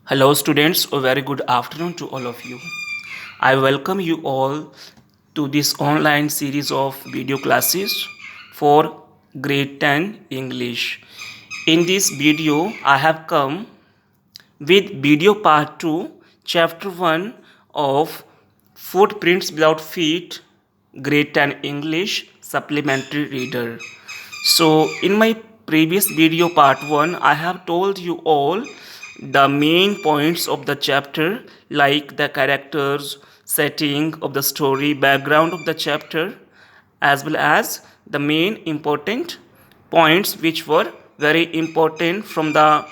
Hello, students. A very good afternoon to all of you. I welcome you all to this online series of video classes for grade 10 English. In this video, I have come with video part 2, chapter 1 of Footprints Without Feet, grade 10 English supplementary reader. So, in my previous video part 1, I have told you all the main points of the chapter, like the characters, setting of the story, background of the chapter, as well as the main important points which were very important from the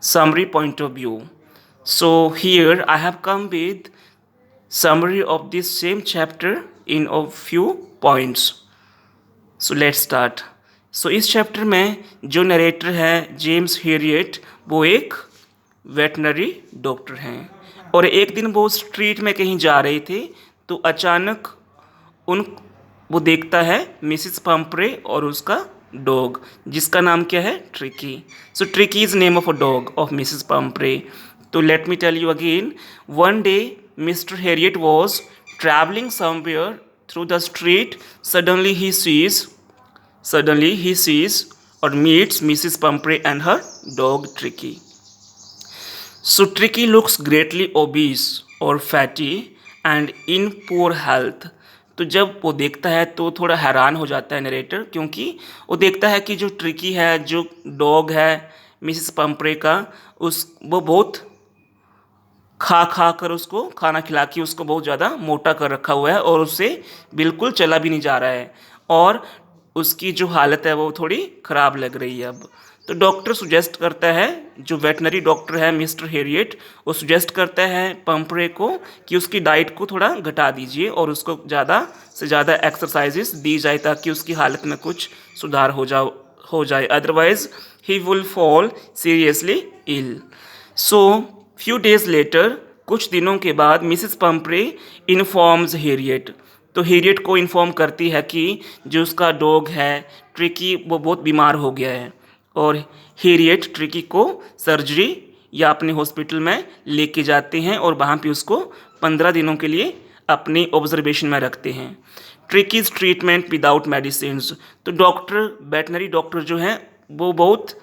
summary point of view. So here I have come with summary of this same chapter in a few points. So let's start. So इस chapter में जो narrator है James Harriet, वो एक veterinary doctor हैं और एक दिन वो स्ट्रीट में कहीं जा रहे थे तो अचानक उन वो देखता है मिसिस पंपरे और उसका डॉग जिसका नाम क्या है, Tricki. So Tricki is name of a dog of Mrs Pumphrey. तो let me tell you again, one day Mr Herriot was traveling somewhere through the street. Suddenly he sees or meets Mrs. Pumphrey and her dog Tricky. So Tricky looks greatly obese or fatty and in poor health. तो जब वो देखता है तो थोड़ा हैरान हो जाता है नरेटर, क्योंकि वो देखता है कि जो ट्रिकी है, जो डॉग है मिसिस पंपरे का, उस वो बहुत खा कर उसको खाना खिला के उसको बहुत ज़्यादा मोटा कर रखा हुआ है और उससे बिल्कुल चला भी नहीं जा रहा है और उसकी जो हालत है वो थोड़ी ख़राब लग रही है अब। तो डॉक्टर सुजेस्ट करता है, जो वेटनरी डॉक्टर है मिस्टर हेरियट, वो सुजेस्ट करता है पंपरे को कि उसकी डाइट को थोड़ा घटा दीजिए और उसको ज़्यादा से ज़्यादा एक्सरसाइजेस दी जाए ताकि उसकी हालत में कुछ सुधार हो जाए, otherwise he will fall seriously ill. So few days later, कुछ दिनों के बाद, मिसिस पंपरे इन्फॉर्म्स हेरियट, तो हेरियट को इन्फॉर्म करती है कि जो उसका डॉग है ट्रिकी वो बहुत बीमार हो गया है और हेरियट ट्रिकी को सर्जरी या अपने हॉस्पिटल में लेके जाते हैं और वहाँ पे उसको 15 दिनों के लिए अपनी ऑब्जर्वेशन में रखते हैं। ट्रिकीज ट्रीटमेंट विदाउट मेडिसिन। तो डॉक्टर, वेटनरी डॉक्टर जो हैं वो बहुत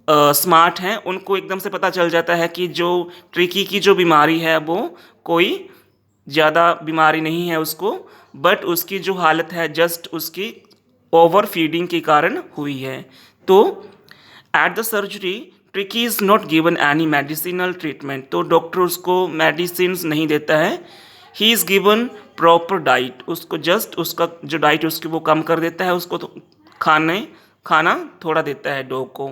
स्मार्ट हैं, उनको एकदम से पता चल जाता है कि जो ट्रिकी की जो बीमारी है वो कोई ज़्यादा बीमारी नहीं है उसको, बट उसकी जो हालत है जस्ट उसकी ओवर फीडिंग के कारण हुई है। तो at the surgery tricky is not given any medicinal treatment, तो डॉक्टर उसको मेडिसिन नहीं देता है। He is given proper diet, उसको जस्ट उसका जो डाइट उसकी वो कम कर देता है, उसको तो खाना थोड़ा देता है डॉग को।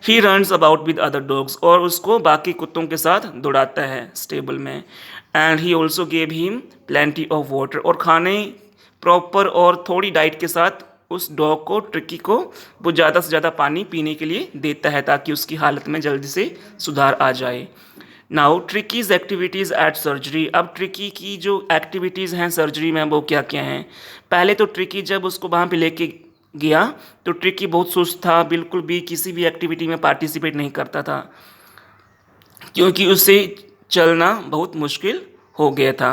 He runs about with other dogs, और उसको बाकी कुत्तों के साथ दौड़ाता है स्टेबल में। And he also gave him plenty of water, और खाने प्रॉपर और थोड़ी डाइट के साथ उस डॉग को, ट्रिकी को, वो ज़्यादा से ज़्यादा पानी पीने के लिए देता है ताकि उसकी हालत में जल्दी से सुधार आ जाए। Now Tricki's activities at surgery. अब ट्रिकी की जो एक्टिविटीज़ हैं सर्जरी में वो क्या क्या हैं। पहले तो ट्रिकी जब उसको वहाँ पे लेके गया तो ट्रिकी बहुत सुस्त था, बिल्कुल भी किसी भी एक्टिविटी में पार्टिसिपेट नहीं करता था क्योंकि उससे चलना बहुत मुश्किल हो गया था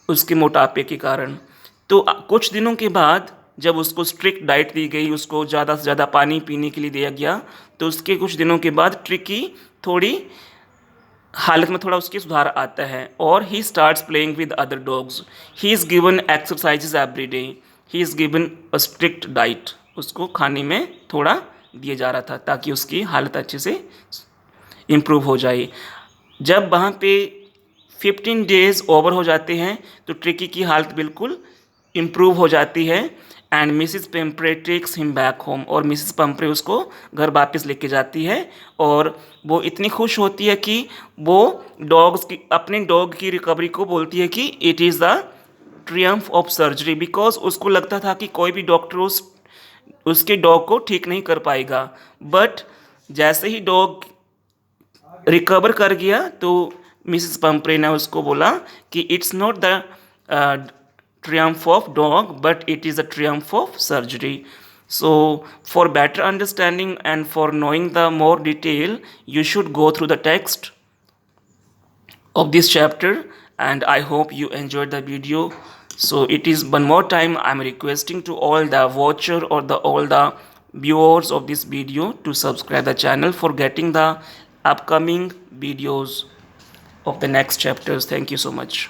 उसके मोटापे के कारण। तो कुछ दिनों के बाद जब उसको स्ट्रिक्ट डाइट दी गई, उसको ज़्यादा से ज़्यादा पानी पीने के लिए दिया गया, तो उसके कुछ दिनों के बाद ट्रिकी थोड़ी हालत में थोड़ा उसकी सुधार आता है और he starts playing with other dogs. He is given exercises every day, he is given a strict diet, उसको खाने में थोड़ा दिया जा रहा था ताकि उसकी हालत अच्छे से इम्प्रूव हो जाए। जब वहाँ पे 15 डेज़ ओवर हो जाते हैं तो ट्रिकी की हालत बिल्कुल इम्प्रूव हो जाती है and Mrs Pumphrey takes him back home, और मिसिस पंपरे उसको घर वापस लेके जाती है और वो इतनी खुश होती है कि वो अपने डॉग की रिकवरी को बोलती है कि it is the Triumph of surgery, because उसको लगता था कि कोई भी डॉक्टर उसके डॉग को ठीक नहीं कर पाएगा। बट जैसे ही डॉग रिकवर कर गया तो मिसिस पंपरे ने उसको बोला कि it's not the Triumph of dog but it is a Triumph of surgery. So for better understanding and for knowing the more detail, you should go through the text of this chapter, and I hope you enjoyed the video. So it is one more time I'm requesting to all the watcher or the all the viewers of this video to subscribe the channel for getting the upcoming videos of the next chapters. Thank you so much.